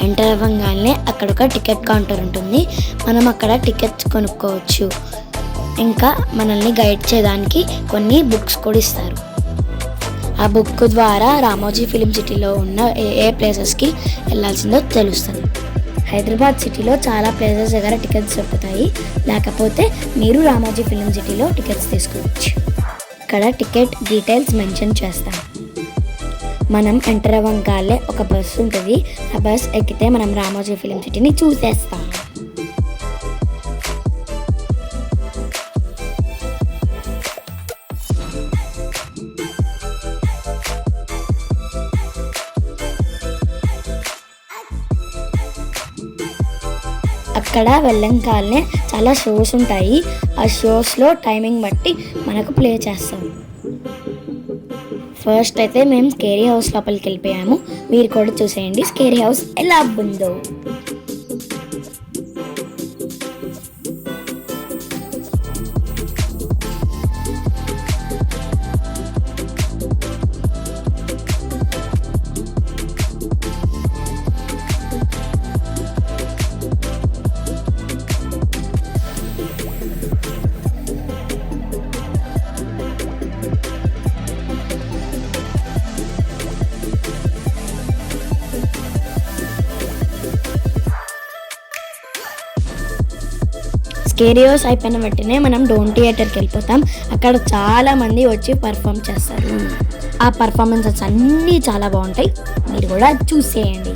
Enter అవ్వగానే అక్కడ ఒక టికెట్ కౌంటర్ ఉంటుంది. మనం అక్కడ టికెట్స్ కొనుక్కోవచ్చు. ఇంకా మనల్ని గైడ్ చేయడానికి కొన్ని బుక్స్ కూడా ఇస్తారు. ఆ బుక్ ద్వారా రామోజీ ఫిలిం సిటీలో ఉన్న ఏ ప్లేసెస్కి వెళ్ళాల్సిందో తెలుస్తుంది. హైదరాబాద్ సిటీలో చాలా ప్లేసెస్ దగ్గర టికెట్స్ దొరుకుతాయి. లేకపోతే మీరు రామోజీ ఫిలిం సిటీలో టికెట్స్ తీసుకోవచ్చు. ఇక్కడ టికెట్ డీటెయిల్స్ మెన్షన్ చేస్తాను. మనం ఎంటర్ అవ్వగానే ఒక బస్సు ఉంటుంది. ఆ బస్ ఎక్కితే మనం రామోజీ ఫిలిం సిటీని చూసేస్తాం. అక్కడ వెళ్ళంగానే చాలా షోస్ ఉంటాయి. ఆ షోస్లో టైమింగ్ బట్టి మనకు ప్లే చేస్తాం. ఫస్ట్ అయితే మేము స్కేరీ హౌస్ లోపలికి వెళ్ళిపోయాము. మీరు కూడా చూసేయండి స్కేరీ హౌస్ ఎలా ఉందో. స్కేరీ హౌస్ అయిపోయిన వెంటనే మనం డోన్ థియేటర్కి వెళ్ళిపోతాం. అక్కడ చాలా మంది వచ్చి పర్ఫామ్ చేస్తారు. ఆ పర్ఫార్మెన్సెస్ అన్నీ చాలా బాగుంటాయి. మీరు కూడా చూసేయండి.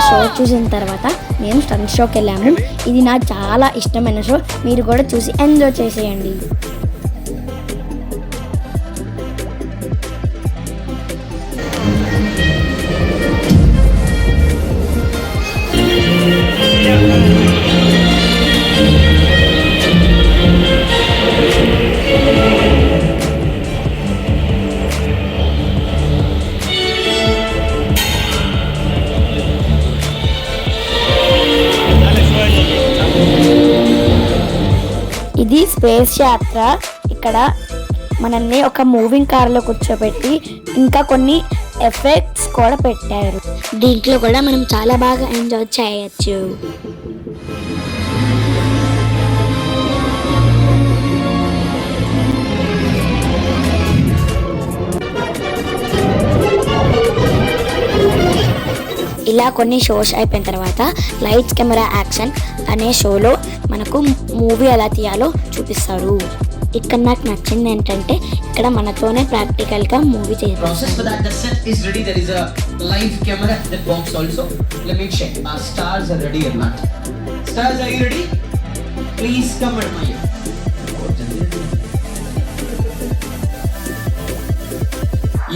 షో చూసిన తర్వాత మేము స్టంట్ షోకి వెళ్ళాము. ఇది నాకు చాలా ఇష్టమైన షో. మీరు కూడా చూసి ఎంజాయ్ చేసేయండి. ఇది స్పేస్ యాత్ర. ఇక్కడ మనల్ని ఒక మూవింగ్ కార్లో కూర్చోబెట్టి ఇంకా కొన్ని ఎఫెక్ట్స్ కూడా పెట్టారు. దీంట్లో కూడా మనం చాలా బాగా ఎంజాయ్ చేయొచ్చు. ఇలా కొన్ని షోస్ అయిపోయిన తర్వాత లైట్స్ కెమెరా యాక్షన్ అనే షోలో మనకు మూవీ ఎలా తీయాలో చూపిస్తారు. ఇక్కడ నాకు నచ్చింది ఏంటంటే ఇక్కడ మనతోనే ప్రాక్టికల్గా మూవీ చేస్తారు.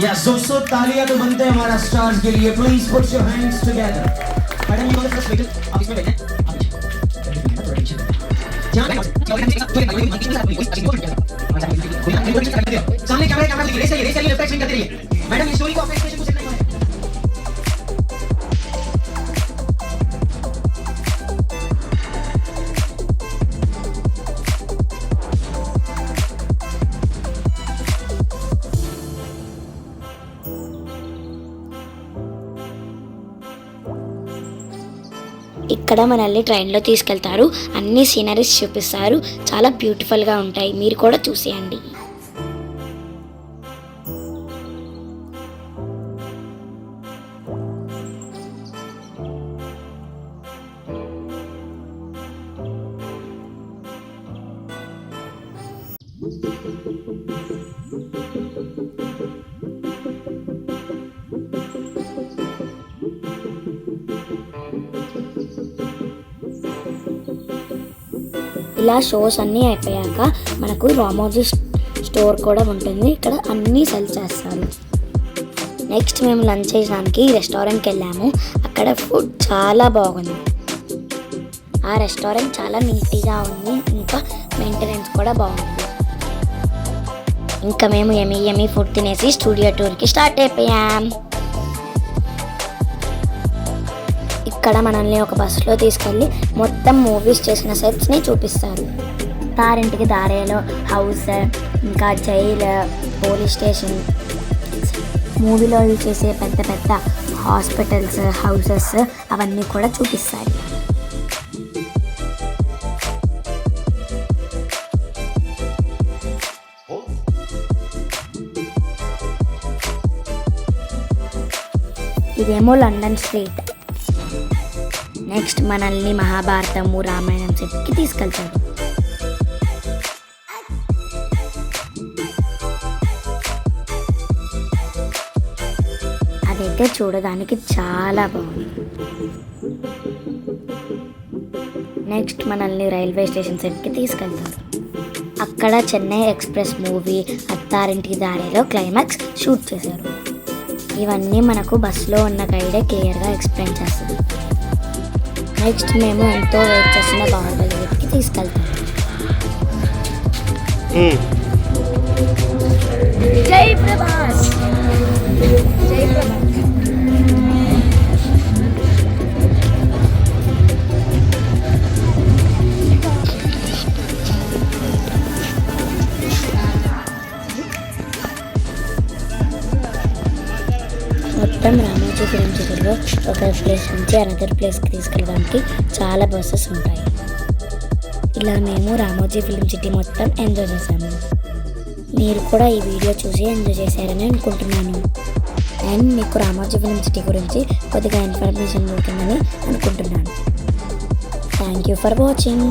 Yes, दोस्तों तालियां तो बनते हैं हमारा स्टार्स के लिए. Please put your hands together. Madam ये वाला फर्स्ट वेहिकल आप इसमें बैठे हैं. सामने कैमरा दिख रही है. रेस करिए लेफ्ट राइट स्विंग करते रहिए. मैडम ये स्टोरी को अपने एक्सप्रेशन को सेट करना है. ఇక్కడ మనల్ని ట్రైన్లో తీసుకెళ్తారు. అన్ని సీనరీస్ చూపిస్తారు. చాలా బ్యూటిఫుల్గా ఉంటాయి. మీరు కూడా చూసేయండి. ఇలా షోస్ అన్నీ అయిపోయాక మనకు రామోజీ స్టోర్ కూడా ఉంటుంది. ఇక్కడ అన్నీ సెల్ చేస్తారు. నెక్స్ట్ మేము లంచ్ చేయడానికి రెస్టారెంట్కి వెళ్ళాము. అక్కడ ఫుడ్ చాలా బాగుంది. ఆ రెస్టారెంట్ చాలా నీట్గా ఉంది. ఇంకా మెయింటెనెన్స్ కూడా బాగుంది. ఇంకా మేము యమీ ఫుడ్ తినేసి స్టూడియో టూర్కి స్టార్ట్ అయిపోయాం. ఇక్కడ మనల్ని ఒక బస్సులో తీసుకెళ్ళి మొత్తం మూవీస్ చేసిన సెట్స్ని చూపిస్తారు. తారింటికి దారేలో హౌస్, ఇంకా జైలు, పోలీస్ స్టేషన్, మూవీలో యూజ్ చేసే పెద్ద పెద్ద హాస్పిటల్స్, హౌసెస్ అవన్నీ కూడా చూపిస్తారు. ఇదేమో లండన్ స్ట్రీట్. నెక్స్ట్ మనల్ని మహాభారతము, రామాయణం సెట్కి తీసుకెళ్తారు. అదైతే చూడడానికి చాలా బాగుంది. నెక్స్ట్ మనల్ని రైల్వే స్టేషన్ సెట్కి తీసుకెళ్తారు. అక్కడ చెన్నై ఎక్స్ప్రెస్ మూవీ అత్తారింటికి దారిలో క్లైమాక్స్ షూట్ చేశారు. ఇవన్నీ మనకు బస్సులో ఉన్న గైడే క్లియర్గా ఎక్స్ప్లెయిన్ చేస్తుంది. నెక్స్ట్ మేము ఎంతో వెయిట్ చేసిన బాహుబలి వెతికి తీసుకెళ్తాం. జై ప్రభాస్, జై ప్రభాస్. మొత్తం రామోజీ ఫిలిం సిటీలో ఒక ప్లేస్ నుంచి అనదర్ ప్లేస్కి తీసుకెళ్ళడానికి చాలా బస్సెస్ ఉంటాయి. ఇలా మేము రామోజీ ఫిలిం సిటీ మొత్తం ఎంజాయ్ చేసాము. మీరు కూడా ఈ వీడియో చూసి ఎంజాయ్ చేశారని అనుకుంటున్నాను. అండ్ మీకు రామోజీ ఫిలిం సిటీ గురించి కొద్దిగా ఇన్ఫర్మేషన్ దొరికిందని అనుకుంటున్నాను. Thank you for watching.